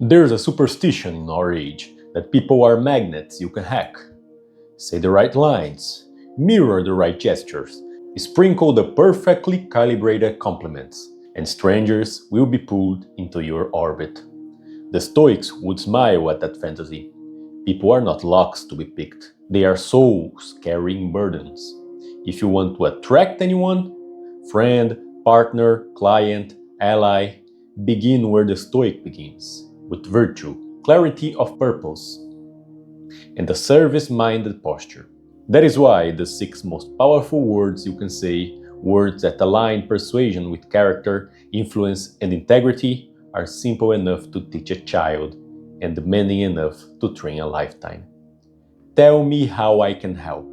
There's a superstition in our age that people are magnets you can hack. Say the right lines, mirror the right gestures, sprinkle the perfectly calibrated compliments, and strangers will be pulled into your orbit. The Stoics would smile at that fantasy. People are not locks to be picked. They are souls carrying burdens. If you want to attract anyone, friend, partner, client, ally, begin where the Stoic begins, with virtue, clarity of purpose, and a service-minded posture. That is why the 6 most powerful words you can say, words that align persuasion with character, influence, and integrity, are simple enough to teach a child and demanding enough to train a lifetime. Tell me how I can help.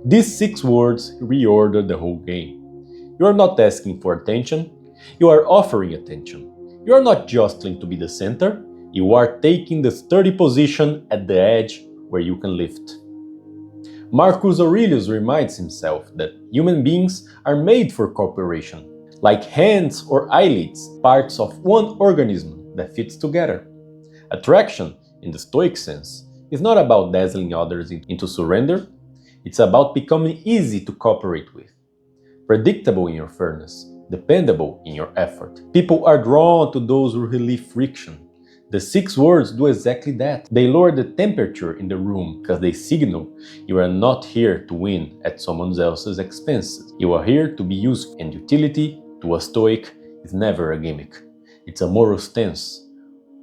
These 6 words reorder the whole game. You are not asking for attention, you are offering attention. You are not jostling to be the center, you are taking the sturdy position at the edge where you can lift. Marcus Aurelius reminds himself that human beings are made for cooperation, like hands or eyelids, parts of one organism that fits together. Attraction, in the Stoic sense, is not about dazzling others into surrender, it's about becoming easy to cooperate with. Predictable in your fairness, dependable in your effort. People are drawn to those who relieve friction. The 6 words do exactly that. They lower the temperature in the room because they signal you are not here to win at someone else's expenses. You are here to be useful, and utility, to a Stoic, is never a gimmick. It's a moral stance.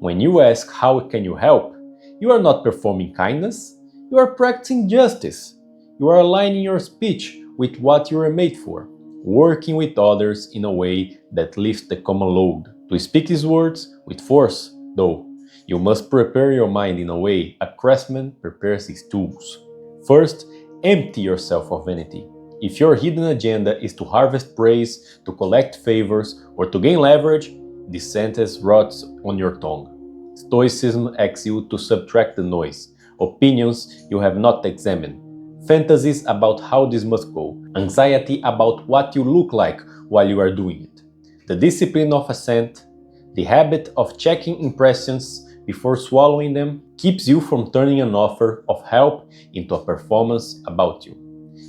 When you ask how can you help, you are not performing kindness, you are practicing justice. You are aligning your speech with what you are made for, working with others in a way that lifts the common load. To speak these words with force, though, you must prepare your mind in a way a craftsman prepares his tools. First, empty yourself of vanity. If your hidden agenda is to harvest praise, to collect favors, or to gain leverage, this sentence rots on your tongue. Stoicism asks you to subtract the noise, opinions you have not examined, fantasies about how this must go, anxiety about what you look like while you are doing it. The discipline of assent, the habit of checking impressions before swallowing them, keeps you from turning an offer of help into a performance about you.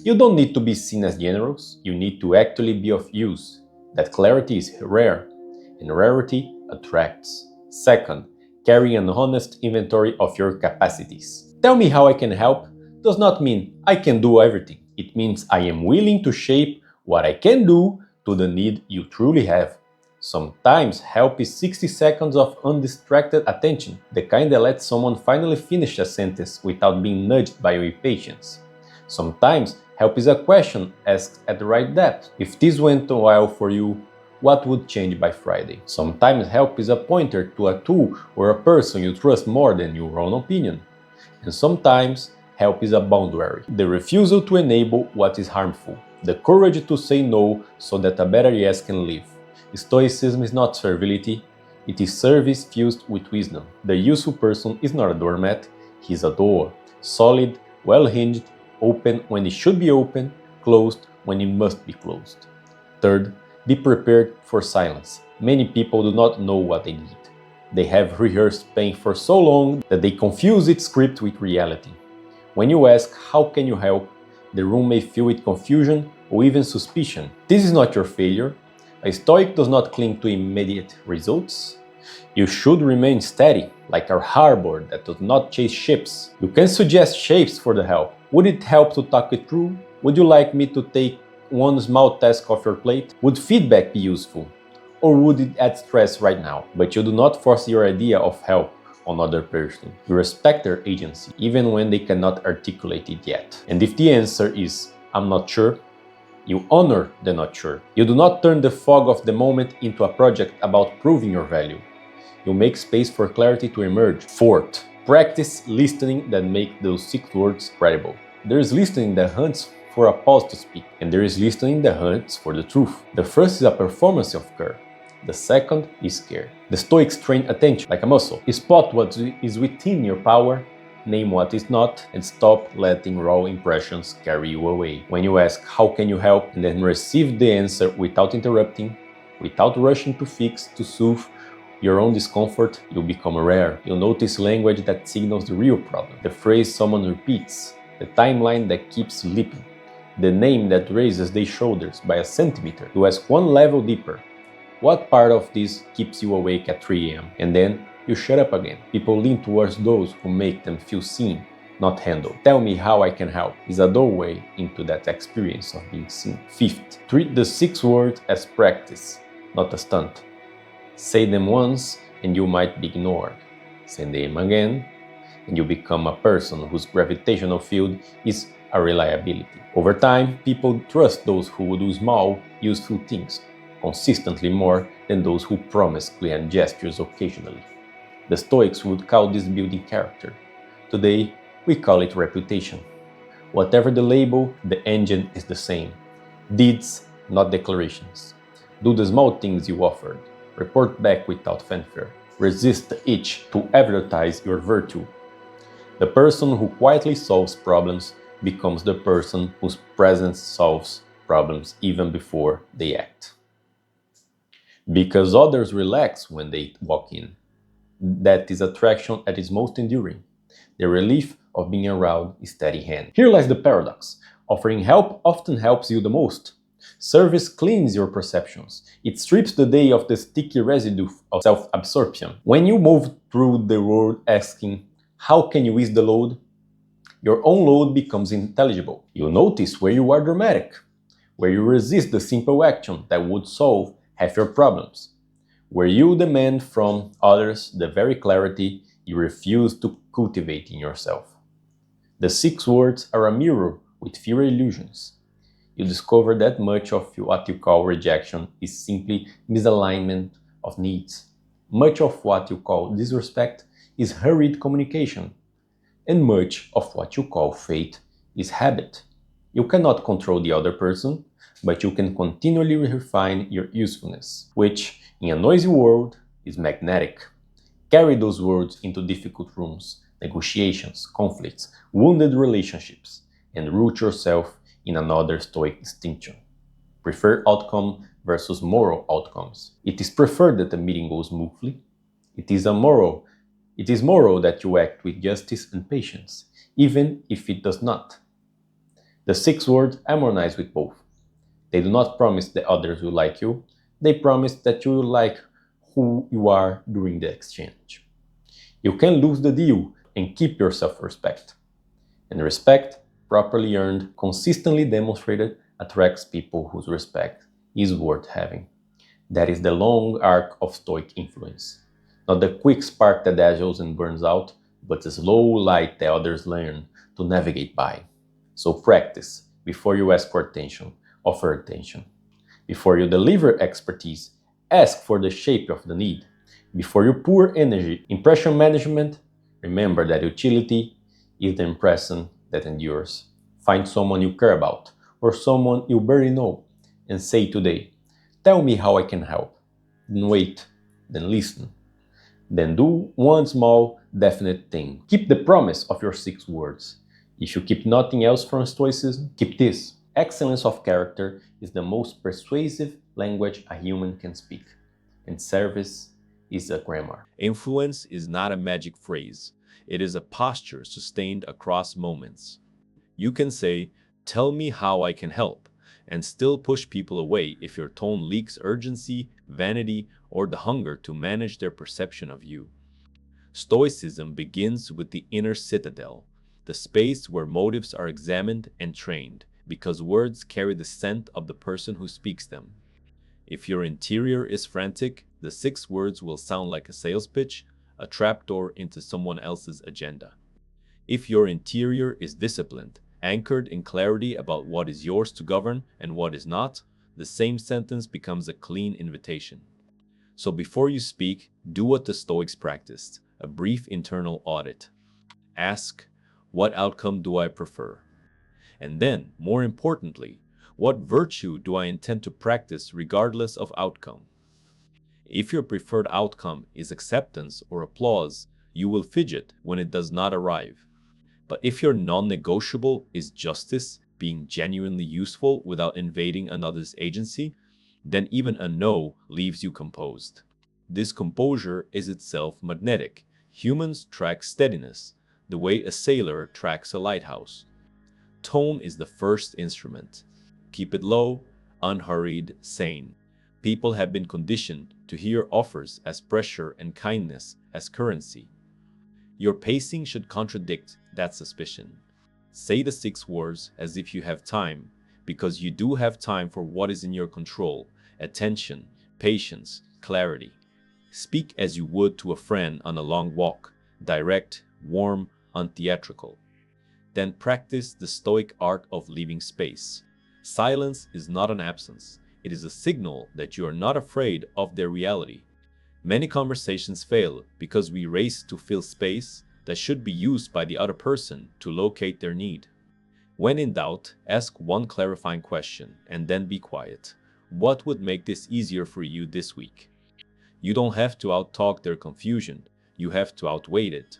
You don't need to be seen as generous, you need to actually be of use. That clarity is rare, and rarity attracts. Second, carry an honest inventory of your capacities. Tell me how I can help does not mean I can do everything. It means I am willing to shape what I can do to the need you truly have. Sometimes help is 60 seconds of undistracted attention, the kind that lets someone finally finish a sentence without being nudged by your impatience. Sometimes help is a question asked at the right depth. If this went well for you, what would change by Friday? Sometimes help is a pointer to a tool or a person you trust more than your own opinion. And sometimes help is a boundary, the refusal to enable what is harmful, the courage to say no so that a better yes can live. Stoicism is not servility, it is service fused with wisdom. The useful person is not a doormat, he is a door, solid, well-hinged, open when it should be open, closed when it must be closed. Third, be prepared for silence. Many people do not know what they need. They have rehearsed pain for so long that they confuse its script with reality. When you ask, how can you help, the room may fill with confusion or even suspicion. This is not your failure. A Stoic does not cling to immediate results. You should remain steady, like a harbor that does not chase ships. You can suggest shapes for the help. Would it help to talk it through? Would you like me to take one small task off your plate? Would feedback be useful? Or would it add stress right now? But you do not force your idea of help on other person. You respect their agency, even when they cannot articulate it yet. And if the answer is, I'm not sure, you honor the not sure. You do not turn the fog of the moment into a project about proving your value. You make space for clarity to emerge. Fourth, practice listening that makes those 6 words credible. There is listening that hunts for a pause to speak, and there is listening that hunts for the truth. The first is a performance of care. The second is care. The Stoics train attention like a muscle. Spot what is within your power, name what is not, and stop letting raw impressions carry you away. When you ask, how can you help, and then receive the answer without interrupting, without rushing to fix, to soothe, Your own discomfort, you'll become rare. You'll notice language that signals the real problem, the phrase someone repeats, the timeline that keeps leaping, the name that raises their shoulders by a centimeter. You ask one level deeper, what part of this keeps you awake at 3 a.m.? And then you shut up again. People lean towards those who make them feel seen, not handled. Tell me how I can help is a doorway into that experience of being seen. Fifth, treat the 6 words as practice, not a stunt. Say them once and you might be ignored. Say them again and you become a person whose gravitational field is a reliability. Over time, people trust those who do small, useful things consistently more than those who promise grand gestures occasionally. The Stoics would call this building character. Today, we call it reputation. Whatever the label, the engine is the same. Deeds, not declarations. Do the small things you offered. Report back without fanfare. Resist the itch to advertise your virtue. The person who quietly solves problems becomes the person whose presence solves problems even before they act. Because others relax when they walk in. That is attraction at its most enduring. The relief of being around a steady hand. Here lies the paradox. Offering help often helps you the most. Service cleans your perceptions. It strips the day of the sticky residue of self-absorption. When you move through the world asking, how can you ease the load? Your own load becomes intelligible. You notice where you are dramatic, where you resist the simple action that would solve half your problems, where you demand from others the very clarity you refuse to cultivate in yourself. The 6 words are a mirror with fewer illusions. You discover that much of what you call rejection is simply misalignment of needs. Much of what you call disrespect is hurried communication. And much of what you call fate is habit. You cannot control the other person, but you can continually refine your usefulness, which, in a noisy world, is magnetic. Carry those words into difficult rooms, negotiations, conflicts, wounded relationships, and root yourself in another Stoic distinction. Preferred outcome versus moral outcomes. It is preferred that the meeting goes smoothly. It is moral that you act with justice and patience, even if it does not. The 6 words harmonize with both. They do not promise that others will like you, they promise that you will like who you are during the exchange. You can lose the deal and keep your self-respect. And respect, properly earned, consistently demonstrated, attracts people whose respect is worth having. That is the long arc of Stoic influence. Not the quick spark that dazzles and burns out, but the slow light that others learn to navigate by. So practice. Before you ask for attention, offer attention. Before you deliver expertise, ask for the shape of the need. Before you pour energy, impression management, remember that utility is the impression that endures. Find someone you care about, or someone you barely know, and say today, tell me how I can help. Then wait, then listen. Then do one small, definite thing. Keep the promise of your 6 words. If you keep nothing else from Stoicism, keep this. Excellence of character is the most persuasive language a human can speak, and service is a grammar. Influence is not a magic phrase. It is a posture sustained across moments. You can say, tell me how I can help, and still push people away if your tone leaks urgency, vanity, or the hunger to manage their perception of you. Stoicism begins with the inner citadel, the space where motives are examined and trained, because words carry the scent of the person who speaks them. If your interior is frantic, the 6 words will sound like a sales pitch, a trapdoor into someone else's agenda. If your interior is disciplined, anchored in clarity about what is yours to govern and what is not, the same sentence becomes a clean invitation. So before you speak, do what the Stoics practiced, a brief internal audit. Ask, what outcome do I prefer? And then, more importantly, what virtue do I intend to practice regardless of outcome? If your preferred outcome is acceptance or applause, you will fidget when it does not arrive. But if your non-negotiable is justice, being genuinely useful without invading another's agency, then even a no leaves you composed. This composure is itself magnetic. Humans track steadiness, the way a sailor tracks a lighthouse. Tone is the first instrument. Keep it low, unhurried, sane. People have been conditioned to hear offers as pressure and kindness as currency. Your pacing should contradict that suspicion. Say the 6 words as if you have time, because you do have time for what is in your control: attention, patience, clarity. Speak as you would to a friend on a long walk, direct, warm, untheatrical. Then practice the Stoic art of leaving space. Silence is not an absence, it is a signal that you are not afraid of their reality. Many conversations fail because we race to fill space that should be used by the other person to locate their need. When in doubt, ask one clarifying question and then be quiet. What would make this easier for you this week? You don't have to outtalk their confusion, you have to outweigh it.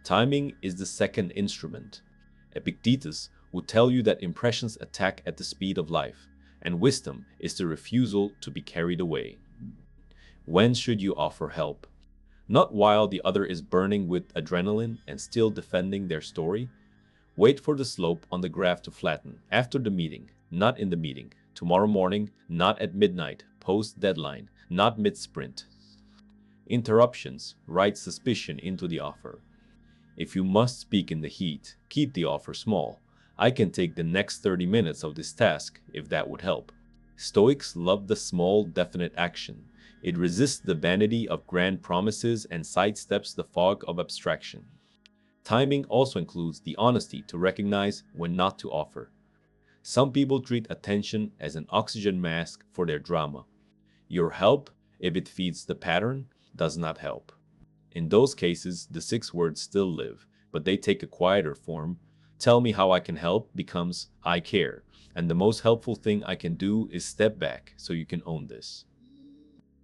Timing is the second instrument. Epictetus would tell you that impressions attack at the speed of life, and wisdom is the refusal to be carried away. When should you offer help? Not while the other is burning with adrenaline and still defending their story. Wait for the slope on the graph to flatten after the meeting, not in the meeting. Tomorrow morning, not at midnight, post deadline, not mid sprint. Interruptions write suspicion into the offer. If you must speak in the heat, keep the offer small. I can take the next 30 minutes of this task if that would help. Stoics love the small, definite action. It resists the vanity of grand promises and sidesteps the fog of abstraction. Timing also includes the honesty to recognize when not to offer. Some people treat attention as an oxygen mask for their drama. Your help, if it feeds the pattern, does not help. In those cases, the 6 words still live, but they take a quieter form. Tell me how I can help becomes I care, and the most helpful thing I can do is step back so you can own this.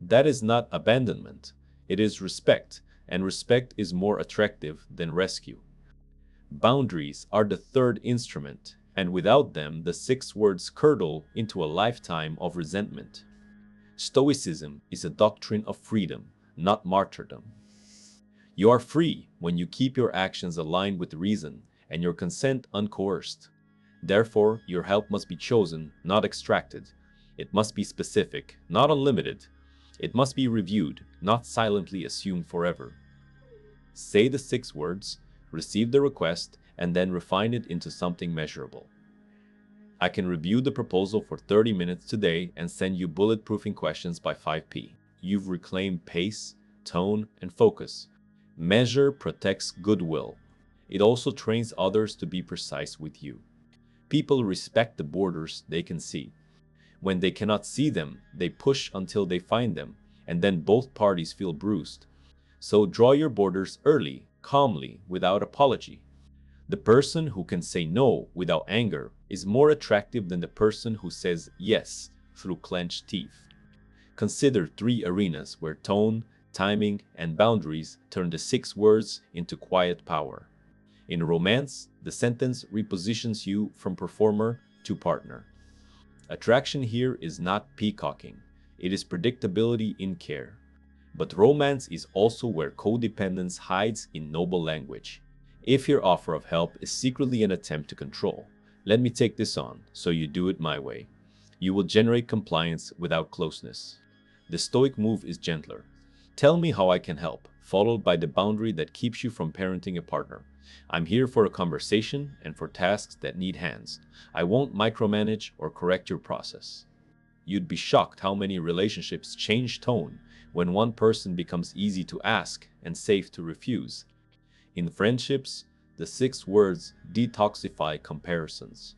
That is not abandonment, it is respect, and respect is more attractive than rescue. Boundaries are the third instrument, and without them, the 6 words curdle into a lifetime of resentment. Stoicism is a doctrine of freedom, not martyrdom. You are free when you keep your actions aligned with reason and your consent uncoerced. Therefore, your help must be chosen, not extracted. It must be specific, not unlimited. It must be reviewed, not silently assumed forever. Say the 6 words, receive the request, and then refine it into something measurable. I can review the proposal for 30 minutes today and send you bulletproofing questions by 5 p. You've reclaimed pace, tone, and focus. Measure protects goodwill. It also trains others to be precise with you. People respect the borders they can see. When they cannot see them, they push until they find them, and then both parties feel bruised. So draw your borders early, calmly, without apology. The person who can say no without anger is more attractive than the person who says yes through clenched teeth. Consider 3 arenas where tone, timing, and boundaries turn the 6 words into quiet power. In romance, the sentence repositions you from performer to partner. Attraction here is not peacocking, it is predictability in care. But romance is also where codependence hides in noble language. If your offer of help is secretly an attempt to control, let me take this on, so you do it my way. You will generate compliance without closeness. The Stoic move is gentler. Tell me how I can help, followed by the boundary that keeps you from parenting a partner. I'm here for a conversation and for tasks that need hands. I won't micromanage or correct your process. You'd be shocked how many relationships change tone when one person becomes easy to ask and safe to refuse. In friendships, the 6 words detoxify comparisons.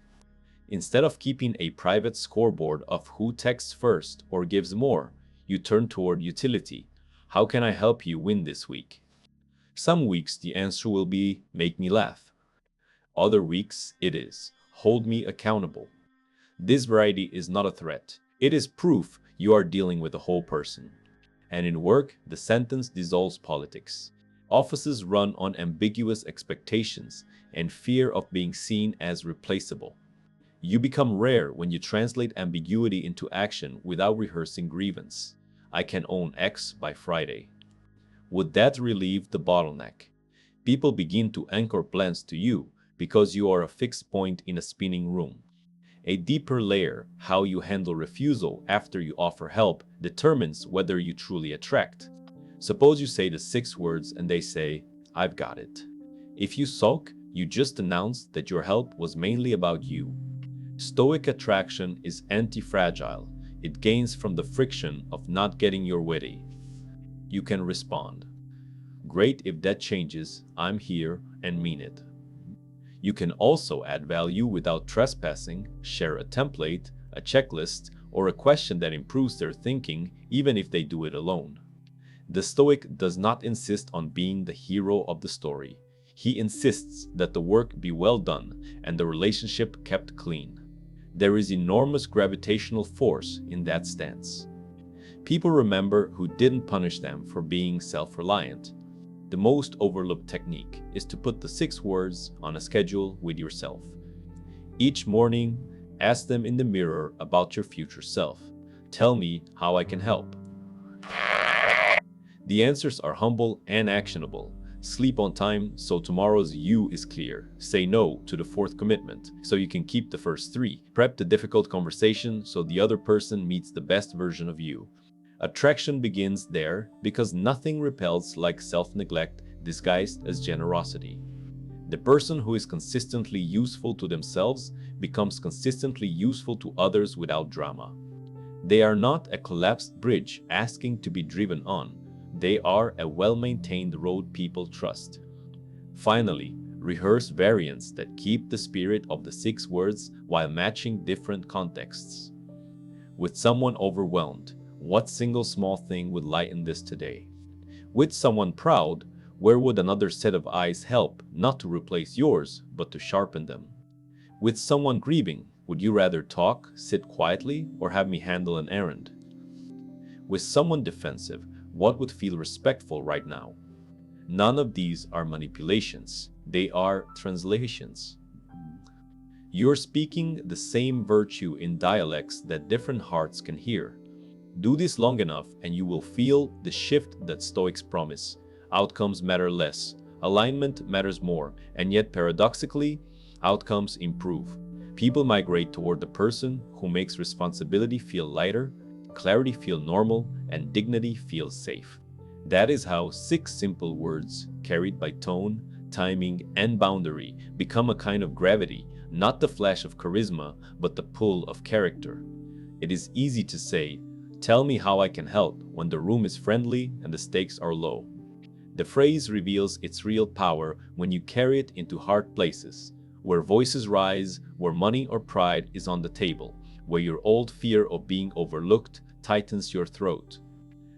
Instead of keeping a private scoreboard of who texts first or gives more, you turn toward utility. How can I help you win this week? Some weeks the answer will be, make me laugh. Other weeks it is, hold me accountable. This variety is not a threat. It is proof you are dealing with a whole person. And in work, the sentence dissolves politics. Offices run on ambiguous expectations and fear of being seen as replaceable. You become rare when you translate ambiguity into action without rehearsing grievance. I can own X by Friday. Would that relieve the bottleneck? People begin to anchor plans to you because you are a fixed point in a spinning room. A deeper layer, how you handle refusal after you offer help, determines whether you truly attract. Suppose you say the 6 words and they say, I've got it. If you sulk, you just announced that your help was mainly about you. Stoic attraction is anti-fragile. It gains from the friction of not getting your way. You can respond, great if that changes, I'm here and mean it. You can also add value without trespassing, share a template, a checklist, or a question that improves their thinking even if they do it alone. The Stoic does not insist on being the hero of the story. He insists that the work be well done and the relationship kept clean. There is enormous gravitational force in that stance. People remember who didn't punish them for being self-reliant. The most overlooked technique is to put the 6 words on a schedule with yourself. Each morning, ask them in the mirror about your future self. Tell me how I can help. The answers are humble and actionable. Sleep on time so tomorrow's you is clear. Say no to the 4th commitment so you can keep the first 3. Prep the difficult conversation so the other person meets the best version of you. Attraction begins there because nothing repels like self-neglect disguised as generosity. The person who is consistently useful to themselves becomes consistently useful to others without drama. They are not a collapsed bridge asking to be driven on. They are a well-maintained road people trust. Finally, rehearse variants that keep the spirit of the 6 words while matching different contexts. With someone overwhelmed, what single small thing would lighten this today? With someone proud, where would another set of eyes help, not to replace yours, but to sharpen them? With someone grieving, would you rather talk, sit quietly, or have me handle an errand? With someone defensive, what would feel respectful right now? None of these are manipulations. They are translations. You're speaking the same virtue in dialects that different hearts can hear. Do this long enough and you will feel the shift that Stoics promise. Outcomes matter less, alignment matters more, and yet paradoxically, outcomes improve. People migrate toward the person who makes responsibility feel lighter, clarity feel normal, and dignity feel safe. That is how 6 simple words, carried by tone, timing, and boundary, become a kind of gravity, not the flash of charisma, but the pull of character. It is easy to say, tell me how I can help, when the room is friendly and the stakes are low. The phrase reveals its real power when you carry it into hard places, where voices rise, where money or pride is on the table, where your old fear of being overlooked tightens your throat.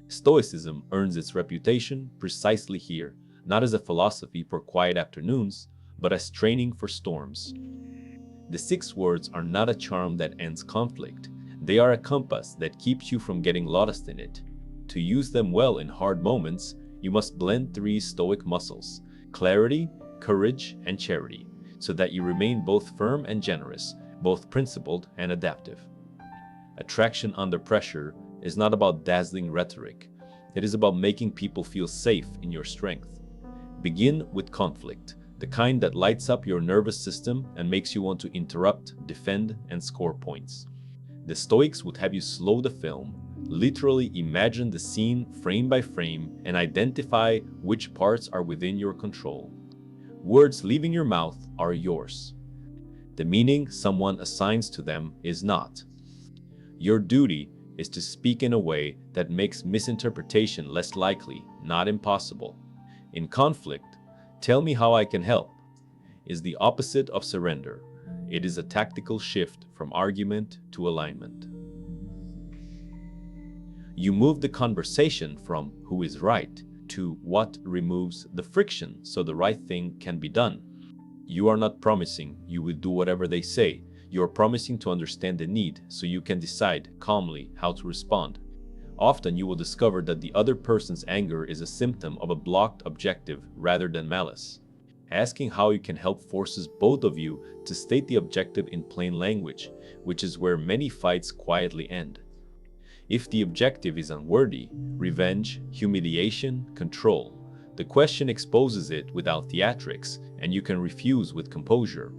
Stoicism earns its reputation precisely here, not as a philosophy for quiet afternoons, but as training for storms. The 6 words are not a charm that ends conflict. They are a compass that keeps you from getting lost in it. To use them well in hard moments, you must blend 3 Stoic muscles: clarity, courage, and charity, so that you remain both firm and generous, both principled and adaptive. Attraction under pressure is not about dazzling rhetoric. It is about making people feel safe in your strength. Begin with conflict, the kind that lights up your nervous system and makes you want to interrupt, defend, and score points. The Stoics would have you slow the film, literally imagine the scene frame by frame, and identify which parts are within your control. Words leaving your mouth are yours. The meaning someone assigns to them is not. Your duty is to speak in a way that makes misinterpretation less likely, not impossible. In conflict, tell me how I can help is the opposite of surrender. It is a tactical shift from argument to alignment. You move the conversation from who is right to what removes the friction so the right thing can be done. You are not promising you will do whatever they say. You are promising to understand the need so you can decide calmly how to respond. Often you will discover that the other person's anger is a symptom of a blocked objective rather than malice. Asking how you can help forces both of you to state the objective in plain language, which is where many fights quietly end. If the objective is unworthy, revenge, humiliation, control, the question exposes it without theatrics, and you can refuse with composure.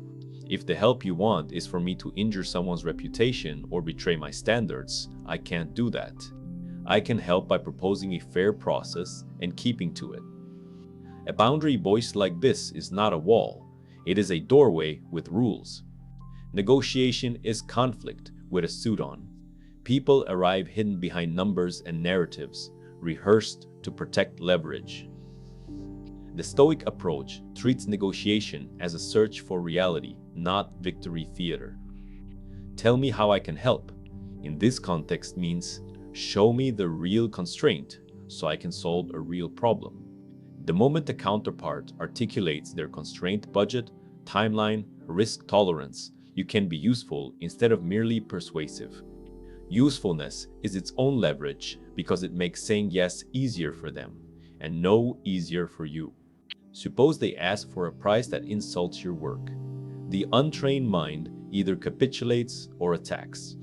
If the help you want is for me to injure someone's reputation or betray my standards, I can't do that. I can help by proposing a fair process and keeping to it. A boundary voiced like this is not a wall, it is a doorway with rules. Negotiation is conflict with a suit on. People arrive hidden behind numbers and narratives, rehearsed to protect leverage. The Stoic approach treats negotiation as a search for reality, not victory theater. Tell me how I can help. In this context means show me the real constraint so I can solve a real problem. The moment the counterpart articulates their constraint budget, timeline, risk tolerance, you can be useful instead of merely persuasive. Usefulness is its own leverage because it makes saying yes easier for them and no easier for you. Suppose they ask for a price that insults your work. The untrained mind either capitulates or attacks.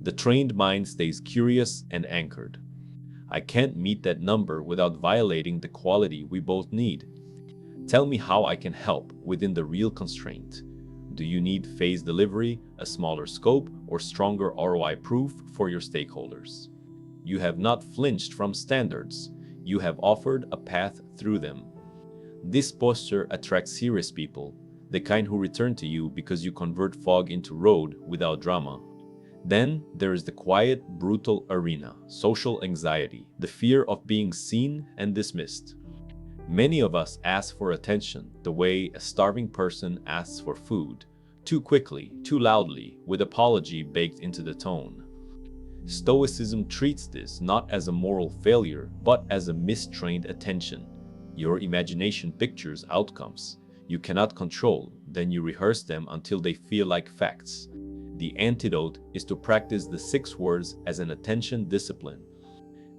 The trained mind stays curious and anchored. I can't meet that number without violating the quality we both need. Tell me how I can help within the real constraint. Do you need phased delivery, a smaller scope, or stronger ROI proof for your stakeholders? You have not flinched from standards. You have offered a path through them. This posture attracts serious people, the kind who return to you because you convert fog into road without drama. Then there is the quiet, brutal arena, social anxiety, the fear of being seen and dismissed. Many of us ask for attention the way a starving person asks for food, too quickly, too loudly, with apology baked into the tone. Stoicism treats this not as a moral failure, but as a mistrained attention. Your imagination pictures outcomes you cannot control, then you rehearse them until they feel like facts. The antidote is to practice the 6 words as an attention discipline.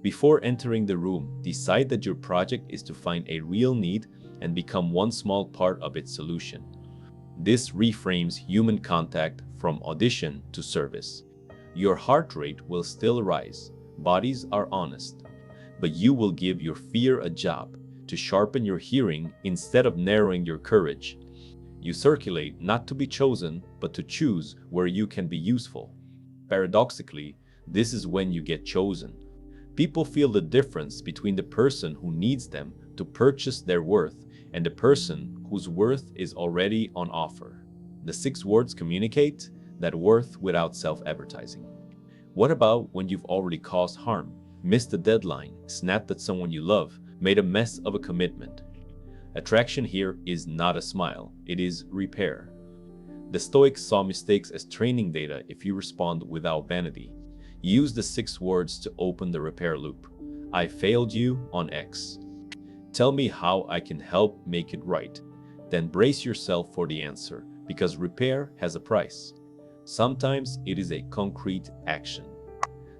Before entering the room, decide that your project is to find a real need and become one small part of its solution. This reframes human contact from audition to service. Your heart rate will still rise, bodies are honest, but you will give your fear a job to sharpen your hearing instead of narrowing your courage. You circulate not to be chosen, but to choose where you can be useful. Paradoxically, this is when you get chosen. People feel the difference between the person who needs them to purchase their worth and the person whose worth is already on offer. The 6 words communicate that worth without self-advertising. What about when you've already caused harm, missed a deadline, snapped at someone you love, made a mess of a commitment? Attraction here is not a smile, it is repair. The Stoics saw mistakes as training data if you respond without vanity. Use the 6 words to open the repair loop. I failed you on X. Tell me how I can help make it right. Then brace yourself for the answer, because repair has a price. Sometimes it is a concrete action.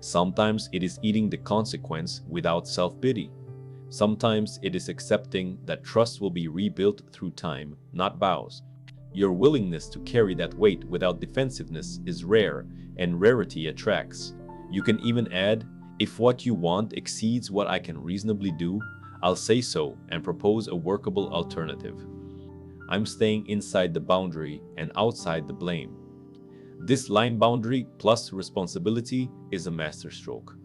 Sometimes it is eating the consequence without self-pity. Sometimes it is accepting that trust will be rebuilt through time, not vows. Your willingness to carry that weight without defensiveness is rare, and rarity attracts. You can even add, if what you want exceeds what I can reasonably do, I'll say so and propose a workable alternative. I'm staying inside the boundary and outside the blame. This line boundary plus responsibility is a masterstroke.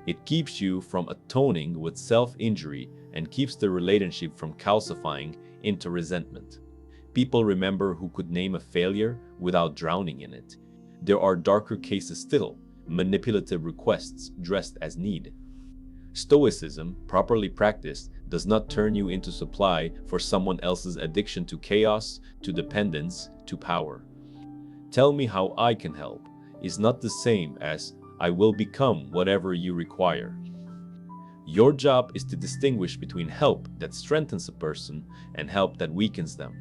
It keeps you from atoning with self-injury and keeps the relationship from calcifying into resentment. People remember who could name a failure without drowning in it. There are darker cases still, manipulative requests dressed as need. Stoicism, properly practiced, does not turn you into supply for someone else's addiction to chaos, to dependence, to power. Tell me how I can help is not the same as I will become whatever you require. Your job is to distinguish between help that strengthens a person and help that weakens them.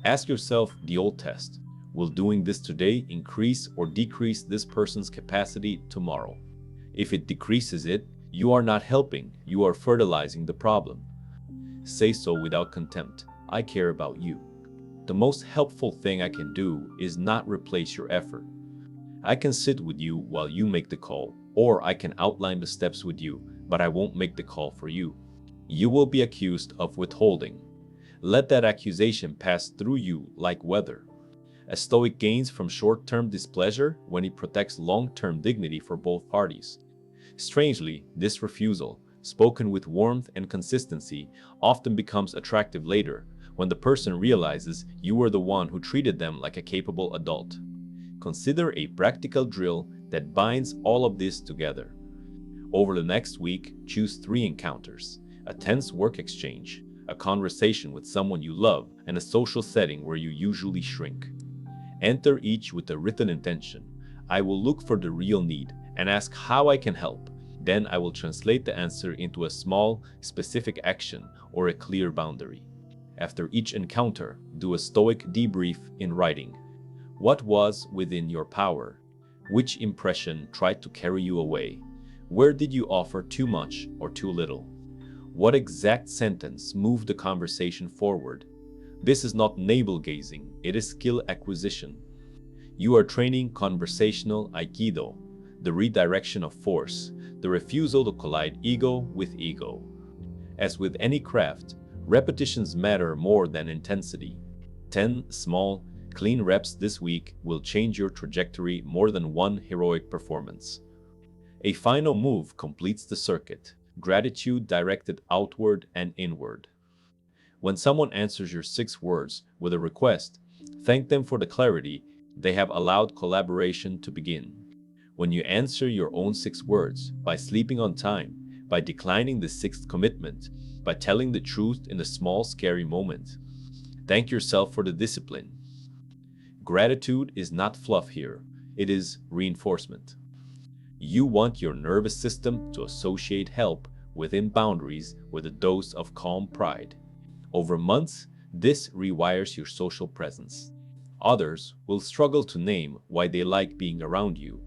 Ask yourself the old test. Will doing this today increase or decrease this person's capacity tomorrow? If it decreases it, you are not helping, you are fertilizing the problem. Say so without contempt. I care about you. The most helpful thing I can do is not replace your effort. I can sit with you while you make the call, or I can outline the steps with you, but I won't make the call for you. You will be accused of withholding. Let that accusation pass through you like weather. A Stoic gains from short-term displeasure when he protects long-term dignity for both parties. Strangely, this refusal, spoken with warmth and consistency, often becomes attractive later when the person realizes you were the one who treated them like a capable adult. Consider a practical drill that binds all of this together. Over the next week, choose 3 encounters: a tense work exchange, a conversation with someone you love, and a social setting where you usually shrink. Enter each with a written intention. I will look for the real need and ask how I can help. Then I will translate the answer into a small, specific action or a clear boundary. After each encounter, do a Stoic debrief in writing. What was within your power? Which impression tried to carry you away? Where did you offer too much or too little? What exact sentence moved the conversation forward? This is not navel-gazing, it is skill acquisition. You are training conversational aikido, the redirection of force, the refusal to collide ego with ego. As with any craft, repetitions matter more than intensity. 10 small, clean reps this week will change your trajectory more than one heroic performance. A final move completes the circuit, gratitude directed outward and inward. When someone answers your 6 words with a request, thank them for the clarity they have allowed collaboration to begin. When you answer your own 6 words, by sleeping on time, by declining the 6th commitment, by telling the truth in the small scary moment, thank yourself for the discipline. Gratitude is not fluff here, it is reinforcement. You want your nervous system to associate help within boundaries with a dose of calm pride. Over months, this rewires your social presence. Others will struggle to name why they like being around you.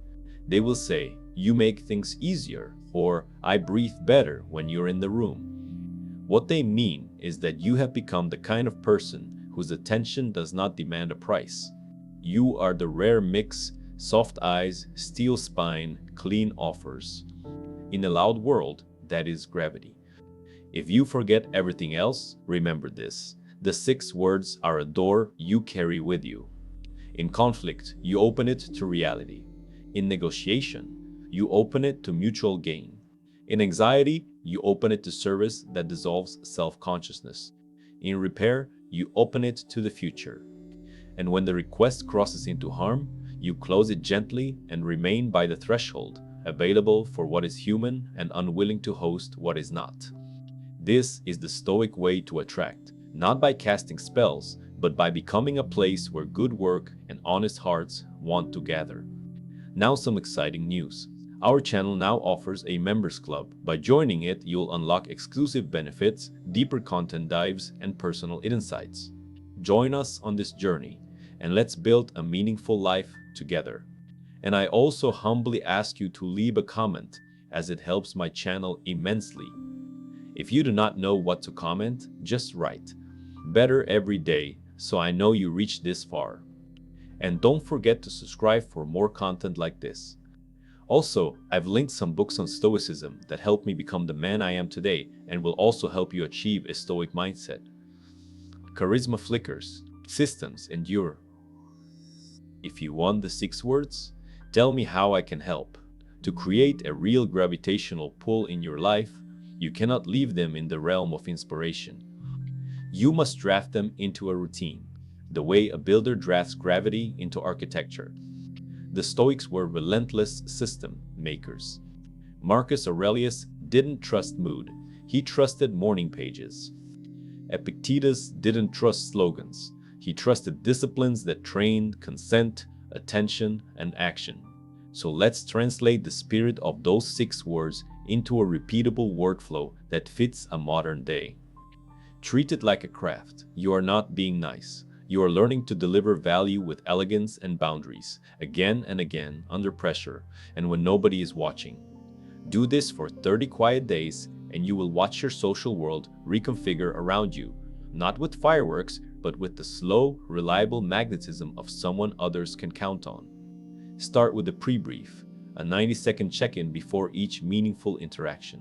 They will say, "You make things easier," or "I breathe better when you're in the room." What they mean is that you have become the kind of person whose attention does not demand a price. You are the rare mix: soft eyes, steel spine, clean offers. In a loud world, that is gravity. If you forget everything else, remember this: the 6 words are a door you carry with you. In conflict, you open it to reality. In negotiation, you open it to mutual gain. In anxiety, you open it to service that dissolves self-consciousness. In repair, you open it to the future. And when the request crosses into harm, you close it gently and remain by the threshold, available for what is human and unwilling to host what is not. This is the Stoic way to attract, not by casting spells, but by becoming a place where good work and honest hearts want to gather. Now some exciting news. Our channel now offers a members club. By joining it, you'll unlock exclusive benefits, deeper content dives, and personal insights. Join us on this journey, and let's build a meaningful life together. And I also humbly ask you to leave a comment, as it helps my channel immensely. If you do not know what to comment, just write "better every day" so I know you reached this far. And don't forget to subscribe for more content like this. Also, I've linked some books on Stoicism that helped me become the man I am today and will also help you achieve a Stoic mindset. Charisma flickers, systems endure. If you want the 6 words, tell me how I can help. To create a real gravitational pull in your life, you cannot leave them in the realm of inspiration. You must draft them into a routine, the way a builder drafts gravity into architecture. The Stoics were relentless system makers. Marcus Aurelius didn't trust mood, he trusted morning pages. Epictetus didn't trust slogans, he trusted disciplines that trained consent, attention, and action. So let's translate the spirit of those 6 words into a repeatable workflow that fits a modern day. Treat it like a craft. You are not being nice. You are learning to deliver value with elegance and boundaries, again and again, under pressure, and when nobody is watching. Do this for 30 quiet days, and you will watch your social world reconfigure around you, not with fireworks, but with the slow, reliable magnetism of someone others can count on. Start with a pre-brief, a 90-second check-in before each meaningful interaction.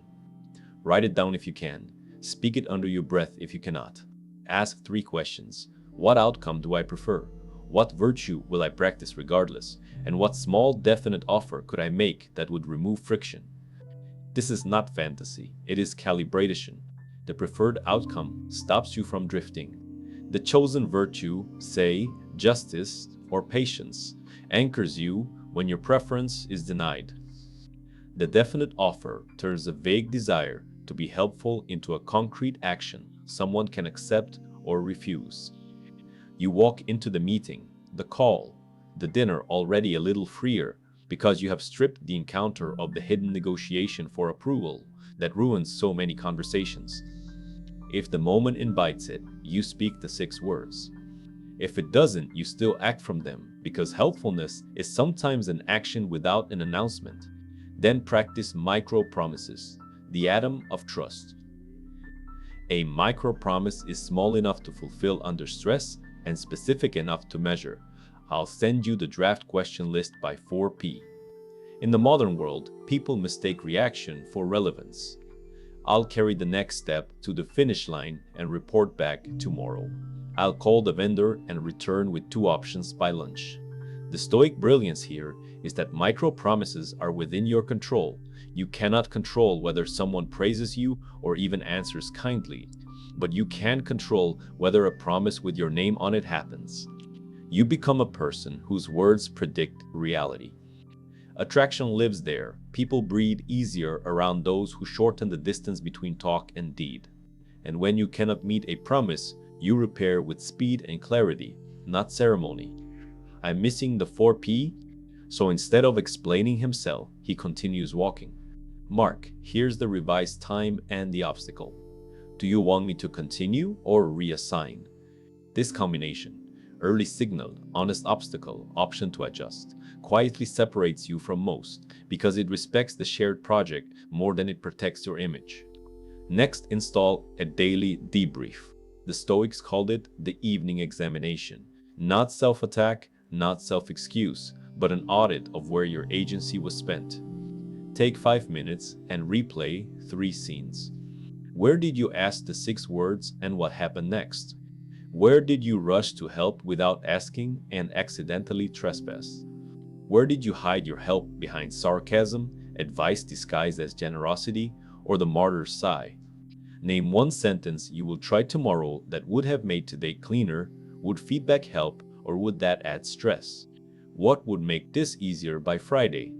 Write it down if you can. Speak it under your breath if you cannot. Ask 3 questions. What outcome do I prefer? What virtue will I practice regardless? And what small definite offer could I make that would remove friction? This is not fantasy, it is calibration. The preferred outcome stops you from drifting. The chosen virtue, say, justice or patience, anchors you when your preference is denied. The definite offer turns a vague desire to be helpful into a concrete action someone can accept or refuse. You walk into the meeting, the call, the dinner already a little freer because you have stripped the encounter of the hidden negotiation for approval that ruins so many conversations. If the moment invites it, you speak the 6 words. If it doesn't, you still act from them, because helpfulness is sometimes an action without an announcement. Then practice micro-promises, the atom of trust. A micro-promise is small enough to fulfill under stress and specific enough to measure. I'll send you the draft question list by 4 p. In the modern world, people mistake reaction for relevance. I'll carry the next step to the finish line and report back tomorrow. I'll call the vendor and return with 2 options by lunch. The Stoic brilliance here is that micro-promises are within your control. You cannot control whether someone praises you or even answers kindly, but you can control whether a promise with your name on it happens. You become a person whose words predict reality. Attraction lives there. People breathe easier around those who shorten the distance between talk and deed. And when you cannot meet a promise, you repair with speed and clarity, not ceremony. I'm missing the 4 p, so instead of explaining himself, he continues walking. Mark, here's the revised time and the obstacle. Do you want me to continue or reassign? This combination, early signal, honest obstacle, option to adjust, quietly separates you from most because it respects the shared project more than it protects your image. Next, install a daily debrief. The Stoics called it the evening examination. Not self-attack, not self-excuse, but an audit of where your agency was spent. Take 5 minutes and replay 3 scenes. Where did you ask the 6 words and what happened next? Where did you rush to help without asking and accidentally trespass? Where did you hide your help behind sarcasm, advice disguised as generosity, or the martyr's sigh? Name 1 sentence you will try tomorrow that would have made today cleaner. Would feedback help, or would that add stress? What would make this easier by Friday?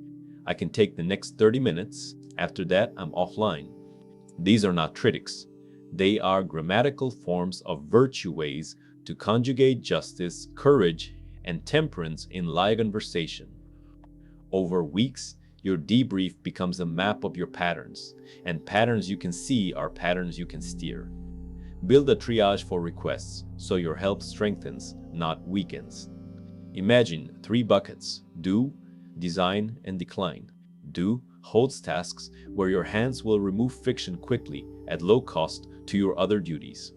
I can take the next 30 minutes. After that, I'm offline. These are not critics. They are grammatical forms of virtue, ways to conjugate justice, courage, and temperance in live conversation. Over weeks, your debrief becomes a map of your patterns, and patterns you can see are patterns you can steer. Build a triage for requests so your help strengthens, not weakens. Imagine 3 buckets: do, design, and decline. Do holds tasks where your hands will remove friction quickly at low cost to your other duties.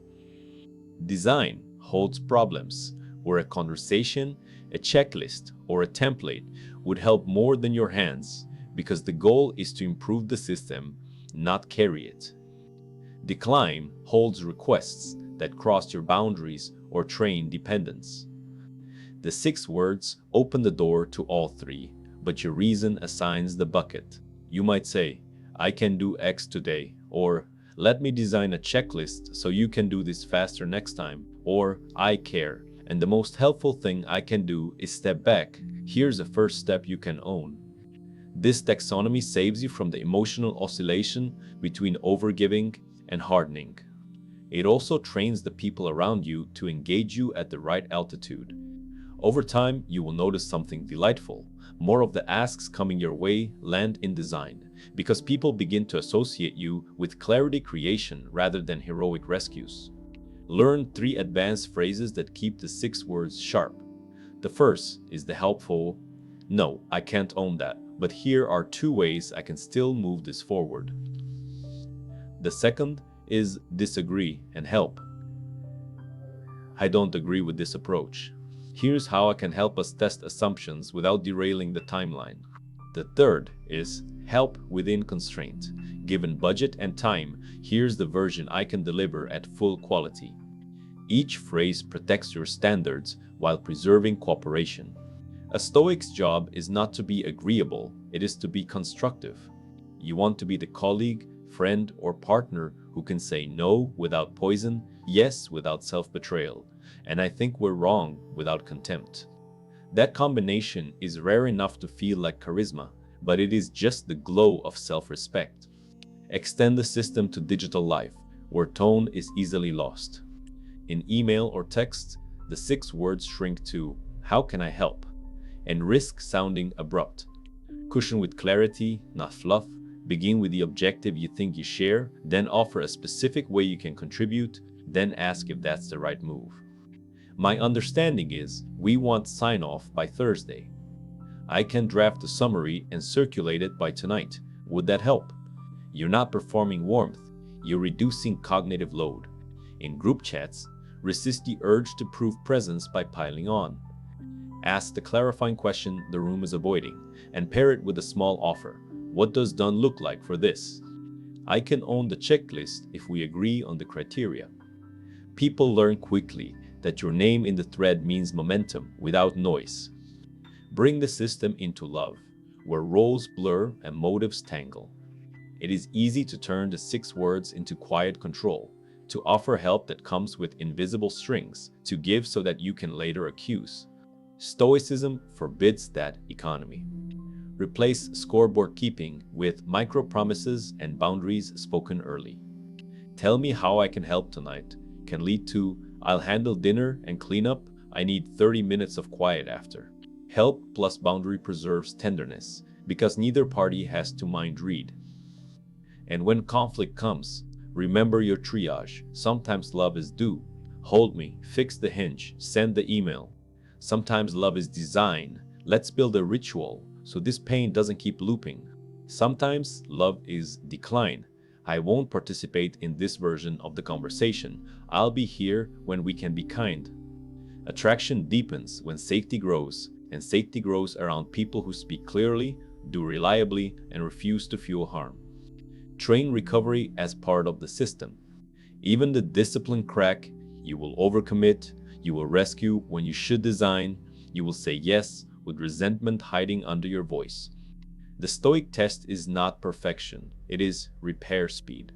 Design holds problems where a conversation, a checklist, or a template would help more than your hands, because the goal is to improve the system, not carry it. Decline holds requests that cross your boundaries or train dependence. The 6 words open the door to all 3, but your reason assigns the bucket. You might say, I can do X today, or let me design a checklist so you can do this faster next time, or I care, and the most helpful thing I can do is step back. Here's a first step you can own. This taxonomy saves you from the emotional oscillation between overgiving and hardening. It also trains the people around you to engage you at the right altitude. Over time, you will notice something delightful. More of the asks coming your way land in design, because people begin to associate you with clarity creation rather than heroic rescues. Learn 3 advanced phrases that keep the 6 words sharp. The first is the helpful, no, I can't own that, but here are 2 ways I can still move this forward. The second is disagree and help. I don't agree with this approach. Here's how I can help us test assumptions without derailing the timeline. The third is help within constraint. Given budget and time, here's the version I can deliver at full quality. Each phrase protects your standards while preserving cooperation. A Stoic's job is not to be agreeable, it is to be constructive. You want to be the colleague, friend, or partner who can say no without poison, yes without self-betrayal, and I think we're wrong without contempt. That combination is rare enough to feel like charisma, but it is just the glow of self-respect. Extend the system to digital life, where tone is easily lost. In email or text, the 6 words shrink to, "How can I help?" and risk sounding abrupt. Cushion with clarity, not fluff. Begin with the objective you think you share, then offer a specific way you can contribute, then ask if that's the right move. My understanding is we want sign-off by Thursday. I can draft a summary and circulate it by tonight. Would that help? You're not performing warmth, you're reducing cognitive load. In group chats, resist the urge to prove presence by piling on. Ask the clarifying question the room is avoiding, and pair it with a small offer. What does done look like for this? I can own the checklist if we agree on the criteria. People learn quickly that your name in the thread means momentum without noise. Bring the system into love, where roles blur and motives tangle. It is easy to turn the 6 words into quiet control, to offer help that comes with invisible strings, to give so that you can later accuse. Stoicism forbids that economy. Replace scoreboard keeping with micro-promises and boundaries spoken early. Tell me how I can help tonight can lead to, I'll handle dinner and cleanup, I need 30 minutes of quiet after. Help plus boundary preserves tenderness, because neither party has to mind read. And when conflict comes, remember your triage. Sometimes love is do. Hold me, fix the hinge, send the email. Sometimes love is design. Let's build a ritual so this pain doesn't keep looping. Sometimes love is decline. I won't participate in this version of the conversation. I'll be here when we can be kind. Attraction deepens when safety grows, and safety grows around people who speak clearly, do reliably, and refuse to fuel harm. Train recovery as part of the system. Even the disciplined crack, you will overcommit, you will rescue when you should design, you will say yes with resentment hiding under your voice. The Stoic test is not perfection, it is repair speed.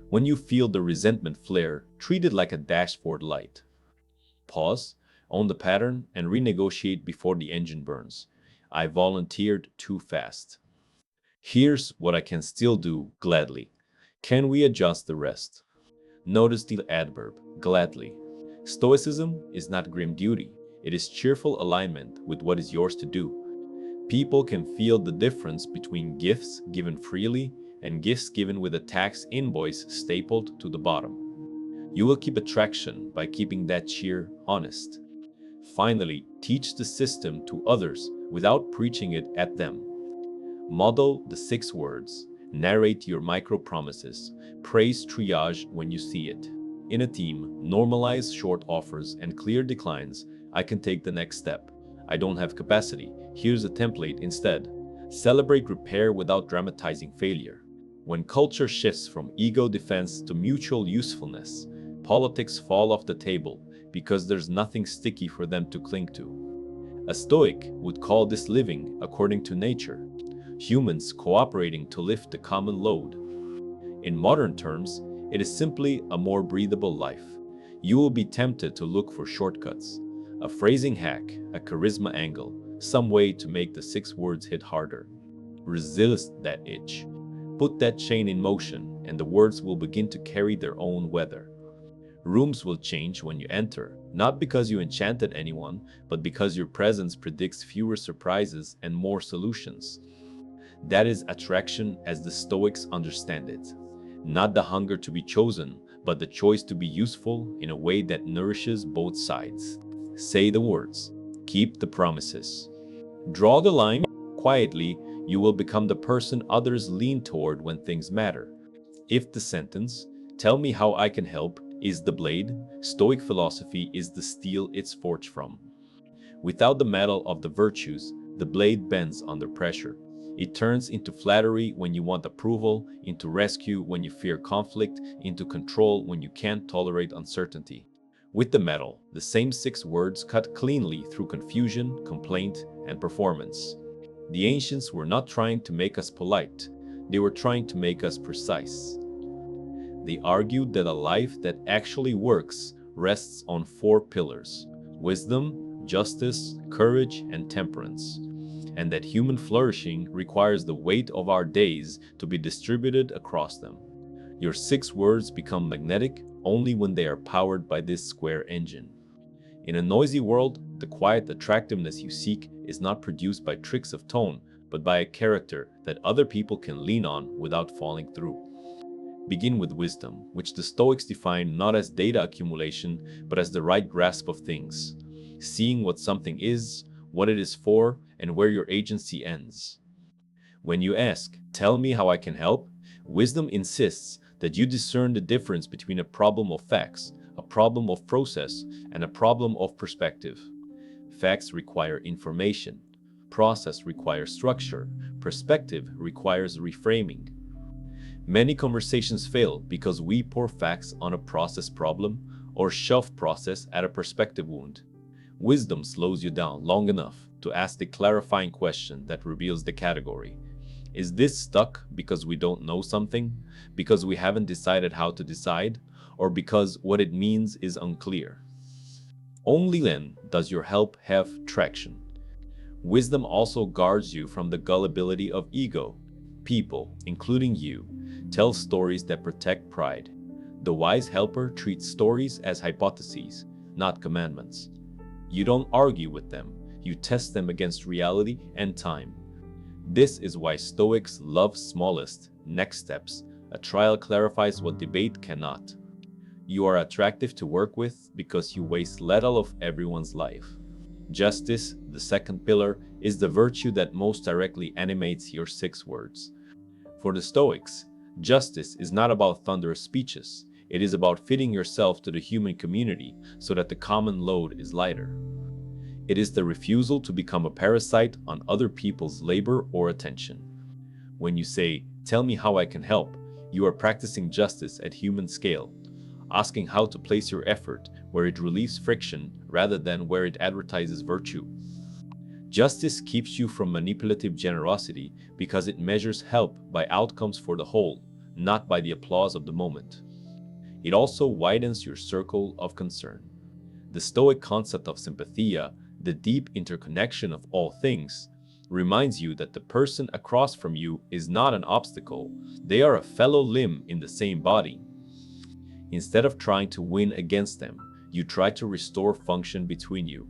When you feel the resentment flare, treat it like a dashboard light. Pause, own the pattern, and renegotiate before the engine burns. I volunteered too fast. Here's what I can still do gladly. Can we adjust the rest? Notice the adverb, gladly. Stoicism is not grim duty, it is cheerful alignment with what is yours to do. People can feel the difference between gifts given freely and gifts given with a tax invoice stapled to the bottom. You will keep attraction by keeping that cheer honest. Finally, teach the system to others without preaching it at them. Model the 6 words. Narrate your micro-promises. Praise triage when you see it. In a team, normalize short offers and clear declines. I can take the next step. I don't have capacity. Here's a template instead. Celebrate repair without dramatizing failure. When culture shifts from ego defense to mutual usefulness, politics fall off the table because there's nothing sticky for them to cling to. A Stoic would call this living according to nature, humans cooperating to lift the common load. In modern terms, it is simply a more breathable life. You will be tempted to look for shortcuts, a phrasing hack, a charisma angle, some way to make the 6 words hit harder. Resist that itch. Put that chain in motion, and the words will begin to carry their own weather. Rooms will change when you enter, not because you enchanted anyone, but because your presence predicts fewer surprises and more solutions. That is attraction as the Stoics understand it. Not the hunger to be chosen, but the choice to be useful in a way that nourishes both sides. Say the words. Keep the promises. Draw the line. Quietly, you will become the person others lean toward when things matter. If the sentence, "Tell me how I can help," is the blade, Stoic philosophy is the steel it's forged from. Without the metal of the virtues, the blade bends under pressure. It turns into flattery when you want approval, into rescue when you fear conflict, into control when you can't tolerate uncertainty. With the metal, the same 6 words cut cleanly through confusion, complaint, and performance. The ancients were not trying to make us polite, they were trying to make us precise. They argued that a life that actually works rests on 4 pillars: wisdom, justice, courage, and temperance, and that human flourishing requires the weight of our days to be distributed across them. Your 6 words become magnetic only when they are powered by this square engine. In a noisy world, the quiet attractiveness you seek is not produced by tricks of tone, but by a character that other people can lean on without falling through. Begin with wisdom, which the Stoics define not as data accumulation, but as the right grasp of things, seeing what something is, what it is for, and where your agency ends. When you ask, "Tell me how I can help," wisdom insists that you discern the difference between a problem of facts, a problem of process, and a problem of perspective. Facts require information. Process requires structure. Perspective requires reframing. Many conversations fail because we pour facts on a process problem or shove process at a perspective wound. Wisdom slows you down long enough to ask the clarifying question that reveals the category. Is this stuck because we don't know something, because we haven't decided how to decide, or because what it means is unclear? Only then does your help have traction. Wisdom also guards you from the gullibility of ego. People, including you, tell stories that protect pride. The wise helper treats stories as hypotheses, not commandments. You don't argue with them, you test them against reality and time. This is why Stoics love smallest, next steps. A trial clarifies what debate cannot. You are attractive to work with because you waste little of everyone's life. Justice, the second pillar, is the virtue that most directly animates your 6 words. For the Stoics, justice is not about thunderous speeches. It is about fitting yourself to the human community so that the common load is lighter. It is the refusal to become a parasite on other people's labor or attention. When you say, "Tell me how I can help," you are practicing justice at human scale, asking how to place your effort where it relieves friction rather than where it advertises virtue. Justice keeps you from manipulative generosity because it measures help by outcomes for the whole, not by the applause of the moment. It also widens your circle of concern. The Stoic concept of sympathia, the deep interconnection of all things, reminds you that the person across from you is not an obstacle, they are a fellow limb in the same body. Instead of trying to win against them, you try to restore function between you.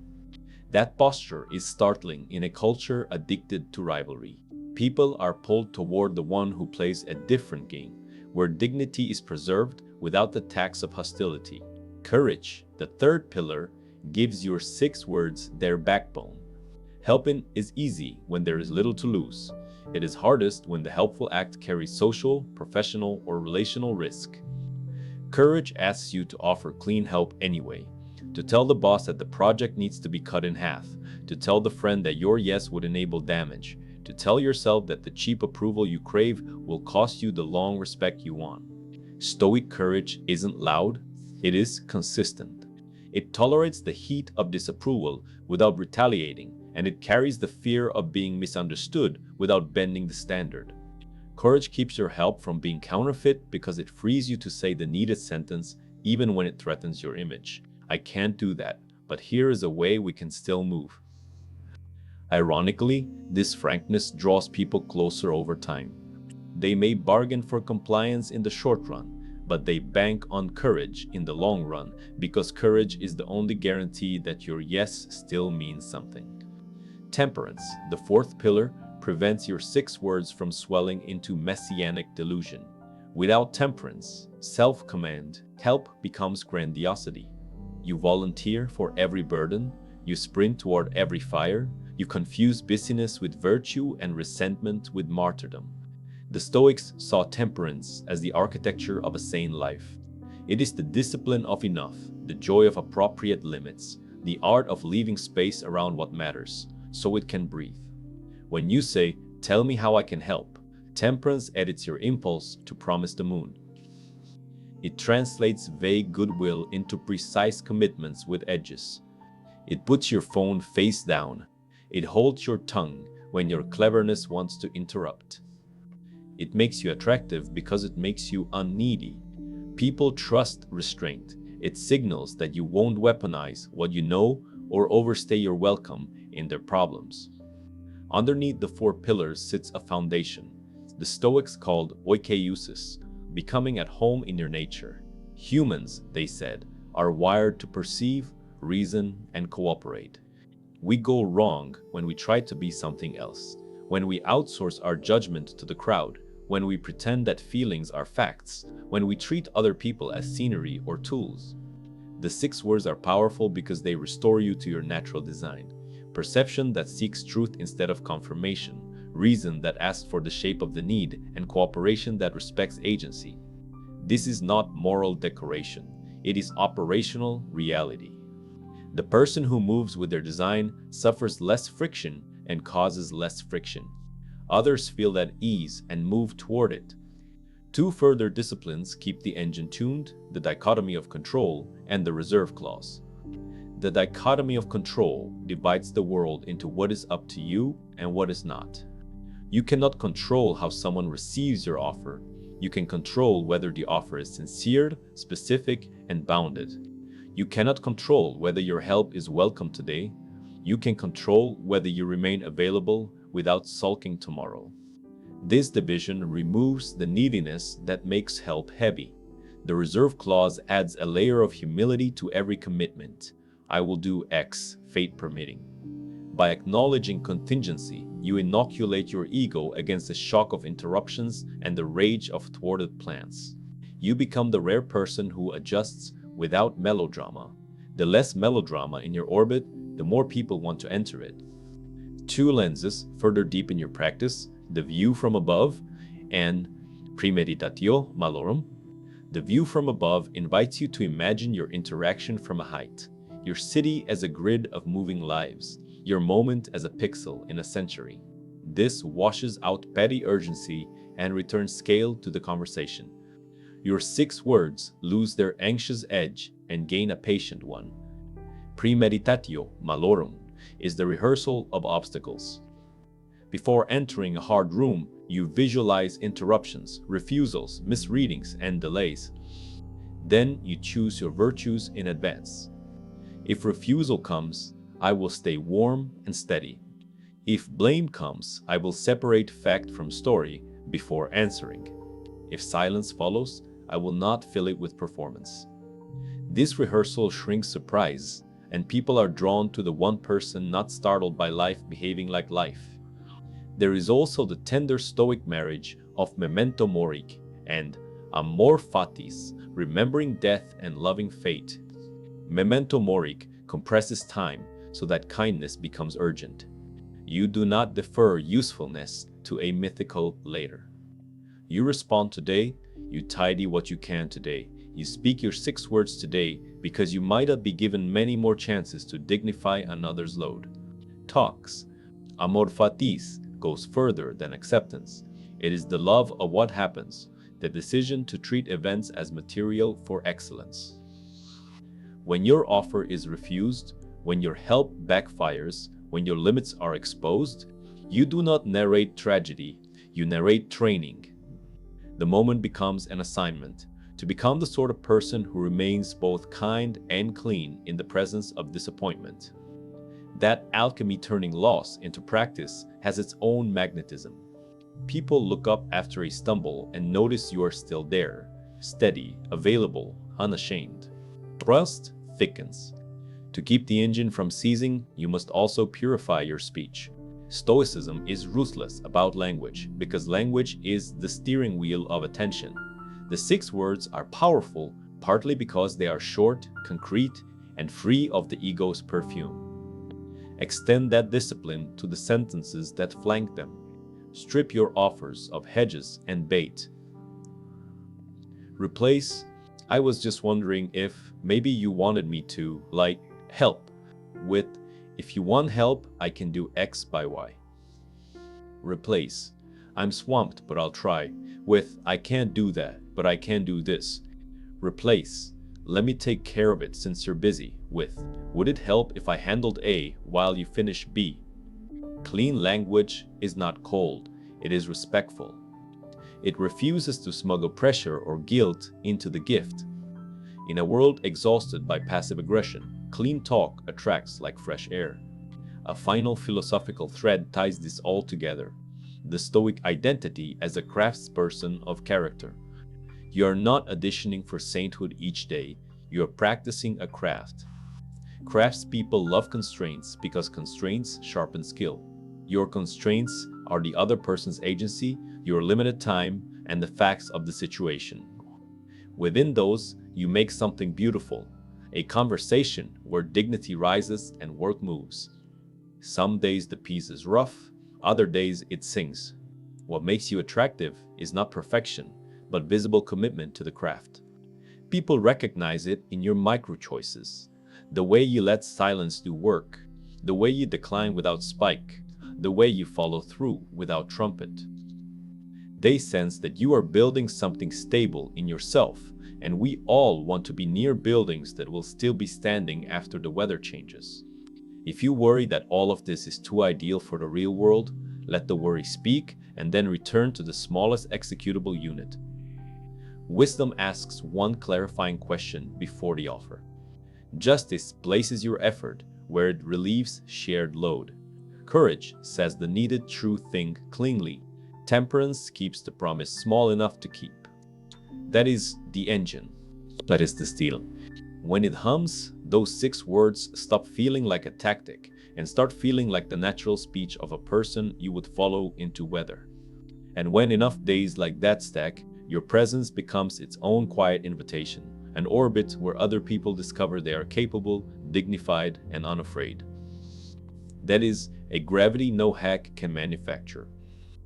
That posture is startling in a culture addicted to rivalry. People are pulled toward the one who plays a different game, where dignity is preserved without the tax of hostility. Courage, the third pillar, gives your 6 words their backbone. Helping is easy when there is little to lose. It is hardest when the helpful act carries social, professional, or relational risk. Courage asks you to offer clean help anyway, to tell the boss that the project needs to be cut in half, to tell the friend that your yes would enable damage, to tell yourself that the cheap approval you crave will cost you the long respect you want. Stoic courage isn't loud, it is consistent. It tolerates the heat of disapproval without retaliating, and it carries the fear of being misunderstood without bending the standard. Courage keeps your help from being counterfeit because it frees you to say the needed sentence even when it threatens your image. I can't do that, but here is a way we can still move. Ironically, this frankness draws people closer over time. They may bargain for compliance in the short run, but they bank on courage in the long run because courage is the only guarantee that your yes still means something. Temperance, the fourth pillar, prevents your 6 words from swelling into messianic delusion. Without temperance, self-command, help becomes grandiosity. You volunteer for every burden, you sprint toward every fire, you confuse busyness with virtue and resentment with martyrdom. The Stoics saw temperance as the architecture of a sane life. It is the discipline of enough, the joy of appropriate limits, the art of leaving space around what matters, so it can breathe. When you say, "Tell me how I can help," temperance edits your impulse to promise the moon. It translates vague goodwill into precise commitments with edges. It puts your phone face down. It holds your tongue when your cleverness wants to interrupt. It makes you attractive because it makes you unneedy. People trust restraint. It signals that you won't weaponize what you know or overstay your welcome in their problems. Underneath the four pillars sits a foundation. The Stoics called oikeusis, becoming at home in your nature. Humans, they said, are wired to perceive, reason, and cooperate. We go wrong when we try to be something else, when we outsource our judgment to the crowd, when we pretend that feelings are facts, when we treat other people as scenery or tools. The 6 words are powerful because they restore you to your natural design. Perception that seeks truth instead of confirmation, reason that asks for the shape of the need, and cooperation that respects agency. This is not moral decoration, it is operational reality. The person who moves with their design suffers less friction and causes less friction. Others feel at ease and move toward it. 2 further disciplines keep the engine tuned: the dichotomy of control and the reserve clause. The dichotomy of control divides the world into what is up to you and what is not. You cannot control how someone receives your offer. You can control whether the offer is sincere, specific, and bounded. You cannot control whether your help is welcome today. You can control whether you remain available without sulking tomorrow. This division removes the neediness that makes help heavy. The reserve clause adds a layer of humility to every commitment. I will do X, fate permitting. By acknowledging contingency, you inoculate your ego against the shock of interruptions and the rage of thwarted plans. You become the rare person who adjusts without melodrama. The less melodrama in your orbit, the more people want to enter it. 2 lenses further deepen your practice: the view from above and premeditatio malorum. The view from above invites you to imagine your interaction from a height, your city as a grid of moving lives, your moment as a pixel in a century. This washes out petty urgency and returns scale to the conversation. Your 6 words lose their anxious edge and gain a patient one. Premeditatio malorum is the rehearsal of obstacles. Before entering a hard room, you visualize interruptions, refusals, misreadings, and delays. Then you choose your virtues in advance. If refusal comes, I will stay warm and steady. If blame comes, I will separate fact from story before answering. If silence follows, I will not fill it with performance. This rehearsal shrinks surprise, and people are drawn to the one person not startled by life behaving like life. There is also the tender Stoic marriage of memento mori and amor fatis, remembering death and loving fate. Memento mori compresses time so that kindness becomes urgent. You do not defer usefulness to a mythical later. You respond today, you tidy what you can today. You speak your 6 words today because you might not be given many more chances to dignify another's load. Talks. Amor fatis goes further than acceptance. It is the love of what happens, the decision to treat events as material for excellence. When your offer is refused, when your help backfires, when your limits are exposed, you do not narrate tragedy, you narrate training. The moment becomes an assignment to become the sort of person who remains both kind and clean in the presence of disappointment. That alchemy turning loss into practice has its own magnetism. People look up after a stumble and notice you are still there, steady, available, unashamed. Trust thickens. To keep the engine from seizing, you must also purify your speech. Stoicism is ruthless about language because language is the steering wheel of attention. The 6 words are powerful partly because they are short, concrete, and free of the ego's perfume. Extend that discipline to the sentences that flank them. Strip your offers of hedges and bait. Replace, I was just wondering if maybe you wanted me to, help, with, if you want help, I can do X by Y. Replace, I'm swamped, but I'll try, with, I can't do that, but I can do this. Replace, let me take care of it since you're busy, with, would it help if I handled A while you finish B? Clean language is not cold, it is respectful. It refuses to smuggle pressure or guilt into the gift. In a world exhausted by passive aggression, clean talk attracts like fresh air. A final philosophical thread ties this all together: the Stoic identity as a craftsperson of character. You are not auditioning for sainthood each day, you are practicing a craft. Craftspeople love constraints because constraints sharpen skill. Your constraints are the other person's agency, your limited time, and the facts of the situation. Within those, you make something beautiful, a conversation where dignity rises and work moves. Some days the piece is rough, other days it sings. What makes you attractive is not perfection, but visible commitment to the craft. People recognize it in your micro choices. The way you let silence do work, the way you decline without spike, the way you follow through without trumpet. They sense that you are building something stable in yourself, and we all want to be near buildings that will still be standing after the weather changes. If you worry that all of this is too ideal for the real world, let the worry speak and then return to the smallest executable unit. Wisdom asks one clarifying question before the offer. Justice places your effort where it relieves shared load. Courage says the needed true thing cleanly. Temperance keeps the promise small enough to keep. That is the engine. That is the steel. When it hums, those 6 words stop feeling like a tactic and start feeling like the natural speech of a person you would follow into weather. And when enough days like that stack, your presence becomes its own quiet invitation, an orbit where other people discover they are capable, dignified, and unafraid. That is a gravity no hack can manufacture.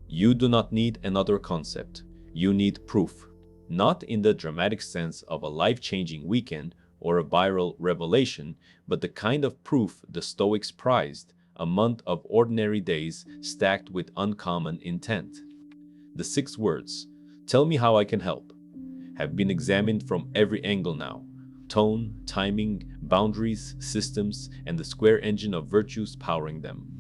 You do not need another concept. You need proof. Not in the dramatic sense of a life-changing weekend or a viral revelation, but the kind of proof the Stoics prized, a month of ordinary days stacked with uncommon intent. The 6 words, tell me how I can help, have been examined from every angle now. Tone, timing, boundaries, systems, and the square engine of virtues powering them.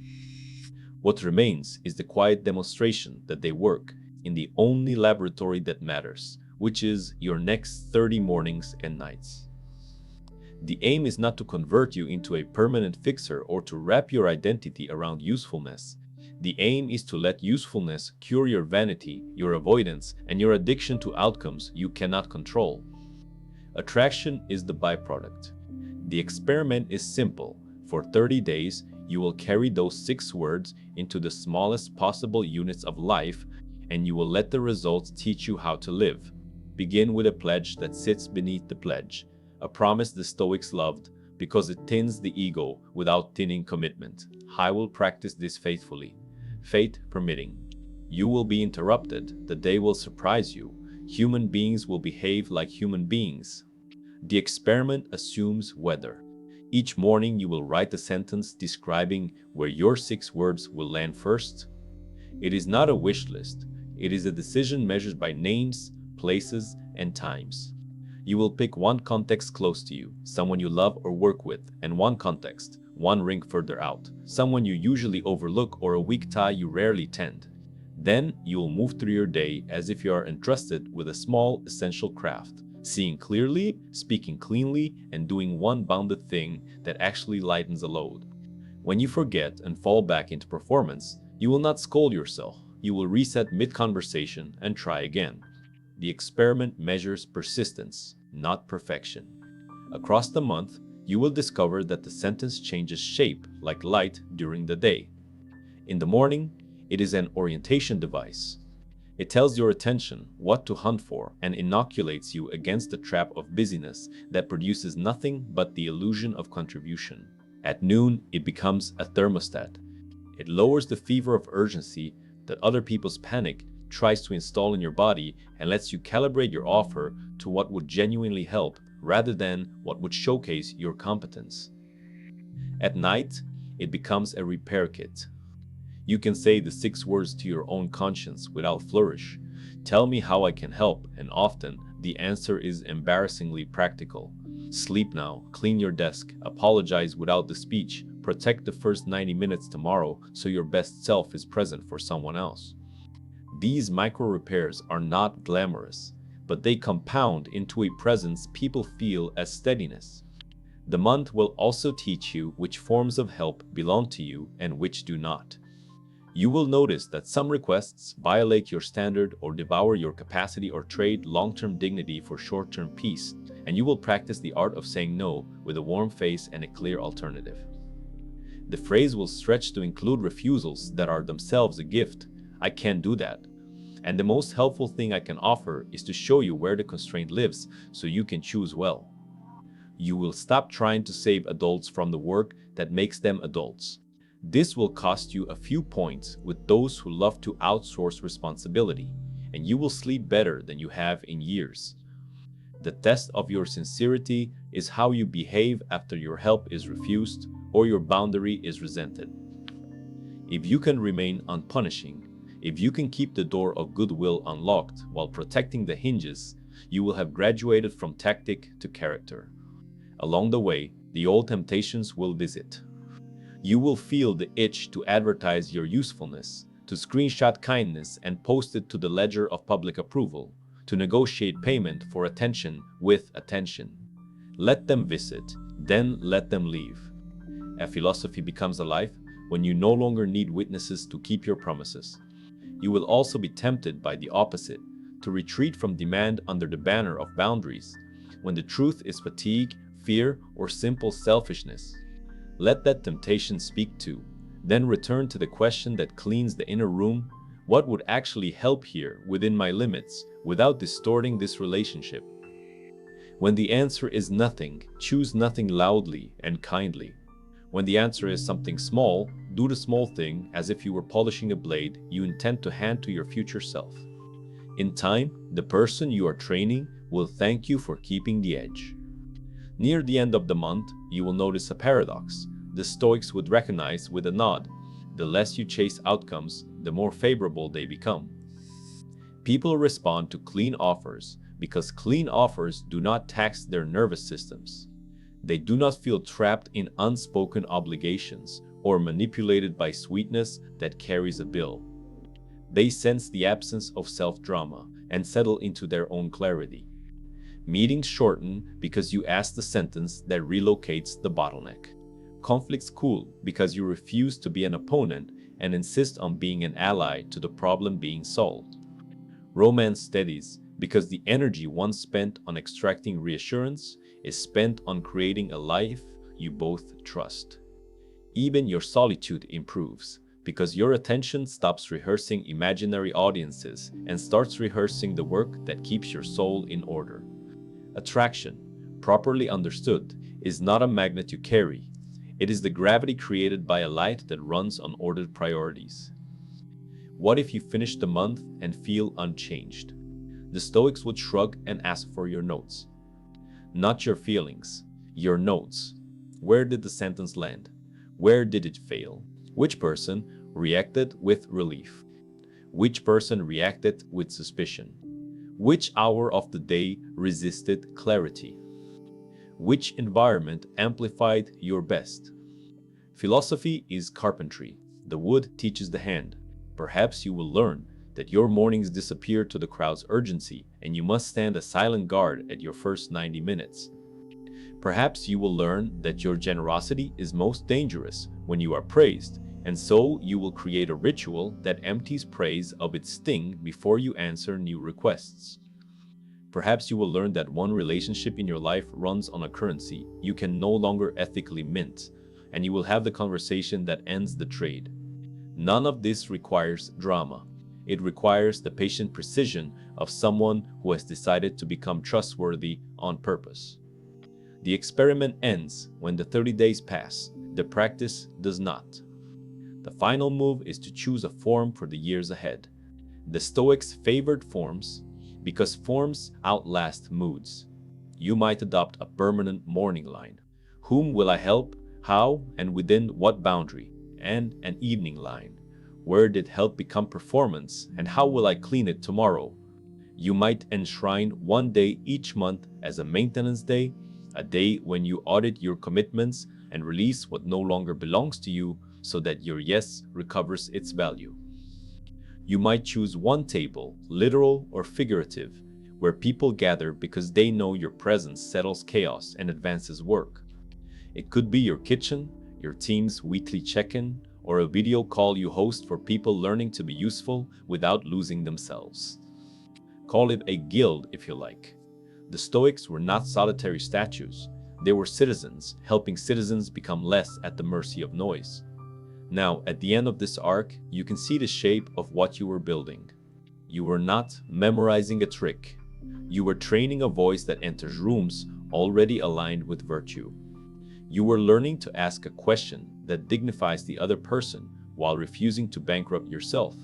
What remains is the quiet demonstration that they work in the only laboratory that matters, which is your next 30 mornings and nights. The aim is not to convert you into a permanent fixer or to wrap your identity around usefulness. The aim is to let usefulness cure your vanity, your avoidance, and your addiction to outcomes you cannot control. Attraction is the byproduct. The experiment is simple. For 30 days, you will carry those 6 words into the smallest possible units of life, and you will let the results teach you how to live. Begin with a pledge that sits beneath the pledge, a promise the Stoics loved because it thins the ego without thinning commitment. I will practice this faithfully, fate permitting. You will be interrupted, the day will surprise you. Human beings will behave like human beings. The experiment assumes weather. Each morning you will write a sentence describing where your 6 words will land first. It is not a wish list. It is a decision measured by names, places, and times. You will pick one context close to you, someone you love or work with, and one context, one ring further out, someone you usually overlook or a weak tie you rarely tend. Then you will move through your day as if you are entrusted with a small, essential craft, seeing clearly, speaking cleanly, and doing one bounded thing that actually lightens a load. When you forget and fall back into performance, you will not scold yourself. You will reset mid-conversation and try again. The experiment measures persistence, not perfection. Across the month, you will discover that the sentence changes shape like light during the day. In the morning, it is an orientation device. It tells your attention what to hunt for and inoculates you against the trap of busyness that produces nothing but the illusion of contribution. At noon, it becomes a thermostat. It lowers the fever of urgency that other people's panic tries to install in your body and lets you calibrate your offer to what would genuinely help rather than what would showcase your competence. At night, it becomes a repair kit. You can say the 6 words to your own conscience without flourish. Tell me how I can help, and often the answer is embarrassingly practical. Sleep now, clean your desk, apologize without the speech, protect the first 90 minutes tomorrow so your best self is present for someone else. These micro repairs are not glamorous, but they compound into a presence people feel as steadiness. The month will also teach you which forms of help belong to you and which do not. You will notice that some requests violate your standard or devour your capacity or trade long-term dignity for short-term peace, and you will practice the art of saying no with a warm face and a clear alternative. The phrase will stretch to include refusals that are themselves a gift. I can't do that. And the most helpful thing I can offer is to show you where the constraint lives so you can choose well. You will stop trying to save adults from the work that makes them adults. This will cost you a few points with those who love to outsource responsibility, and you will sleep better than you have in years. The test of your sincerity is how you behave after your help is refused or your boundary is resented. If you can remain unpunishing, if you can keep the door of goodwill unlocked while protecting the hinges, you will have graduated from tactic to character. Along the way, the old temptations will visit. You will feel the itch to advertise your usefulness, to screenshot kindness and post it to the ledger of public approval, to negotiate payment for attention with attention. Let them visit, then let them leave. A philosophy becomes alive when you no longer need witnesses to keep your promises. You will also be tempted by the opposite, to retreat from demand under the banner of boundaries, when the truth is fatigue, fear, or simple selfishness. Let that temptation speak to, then return to the question that cleans the inner room: what would actually help here within my limits without distorting this relationship? When the answer is nothing, choose nothing loudly and kindly. When the answer is something small, do the small thing as if you were polishing a blade you intend to hand to your future self. In time, the person you are training will thank you for keeping the edge. Near the end of the month, you will notice a paradox. The Stoics would recognize with a nod: the less you chase outcomes, the more favorable they become. People respond to clean offers because clean offers do not tax their nervous systems. They do not feel trapped in unspoken obligations or manipulated by sweetness that carries a bill. They sense the absence of self-drama and settle into their own clarity. Meetings shorten because you ask the sentence that relocates the bottleneck. Conflicts cool because you refuse to be an opponent and insist on being an ally to the problem being solved. Romance steadies because the energy once spent on extracting reassurance is spent on creating a life you both trust. Even your solitude improves because your attention stops rehearsing imaginary audiences and starts rehearsing the work that keeps your soul in order. Attraction, properly understood, is not a magnet you carry. It is the gravity created by a light that runs on ordered priorities. What if you finish the month and feel unchanged? The Stoics would shrug and ask for your notes. Not your feelings, your notes. Where did the sentence land? Where did it fail? Which person reacted with relief? Which person reacted with suspicion? Which hour of the day resisted clarity? Which environment amplified your best? Philosophy is carpentry. The wood teaches the hand. Perhaps you will learn that your mornings disappear to the crowd's urgency and you must stand a silent guard at your first 90 minutes. Perhaps you will learn that your generosity is most dangerous when you are praised, and so you will create a ritual that empties praise of its sting before you answer new requests. Perhaps you will learn that one relationship in your life runs on a currency you can no longer ethically mint, and you will have the conversation that ends the trade. None of this requires drama. It requires the patient precision of someone who has decided to become trustworthy on purpose. The experiment ends when the 30 days pass. The practice does not. The final move is to choose a form for the years ahead. The Stoics favored forms because forms outlast moods. You might adopt a permanent morning line. Whom will I help? How and within what boundary, and an evening line. Where did help become performance, and how will I clean it tomorrow? You might enshrine one day each month as a maintenance day, a day when you audit your commitments and release what no longer belongs to you so that your yes recovers its value. You might choose one table, literal or figurative, where people gather because they know your presence settles chaos and advances work. It could be your kitchen, your team's weekly check-in, or a video call you host for people learning to be useful without losing themselves. Call it a guild if you like. The Stoics were not solitary statues. They were citizens, helping citizens become less at the mercy of noise. Now, at the end of this arc, you can see the shape of what you were building. You were not memorizing a trick. You were training a voice that enters rooms already aligned with virtue. You were learning to ask a question that dignifies the other person while refusing to bankrupt yourself.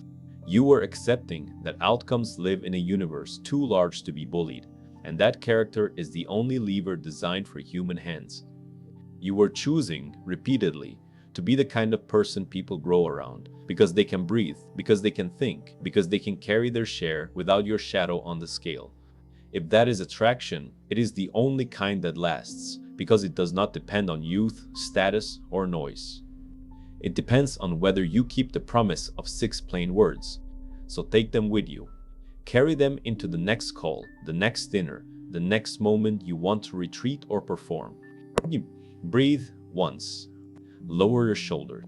You were accepting that outcomes live in a universe too large to be bullied, and that character is the only lever designed for human hands. You were choosing, repeatedly, to be the kind of person people grow around, because they can breathe, because they can think, because they can carry their share without your shadow on the scale. If that is attraction, it is the only kind that lasts, because it does not depend on youth, status, or noise. It depends on whether you keep the promise of 6 plain words. So take them with you. Carry them into the next call, the next dinner, the next moment you want to retreat or perform. Breathe once. Lower your shoulder.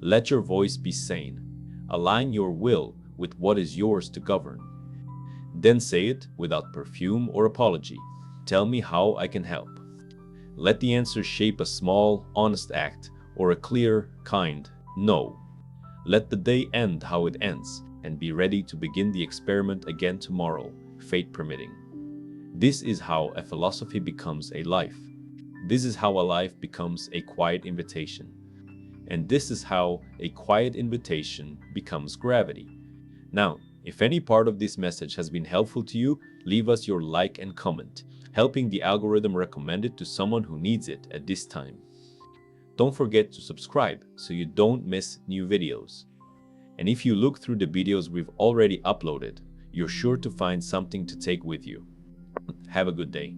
Let your voice be sane. Align your will with what is yours to govern. Then say it without perfume or apology. Tell me how I can help. Let the answer shape a small, honest act or a clear, kind no. Let the day end how it ends and be ready to begin the experiment again tomorrow, fate permitting. This is how a philosophy becomes a life. This is how a life becomes a quiet invitation. And this is how a quiet invitation becomes gravity. Now, if any part of this message has been helpful to you, leave us your like and comment, helping the algorithm recommend it to someone who needs it at this time. Don't forget to subscribe so you don't miss new videos. And if you look through the videos we've already uploaded, you're sure to find something to take with you. Have a good day.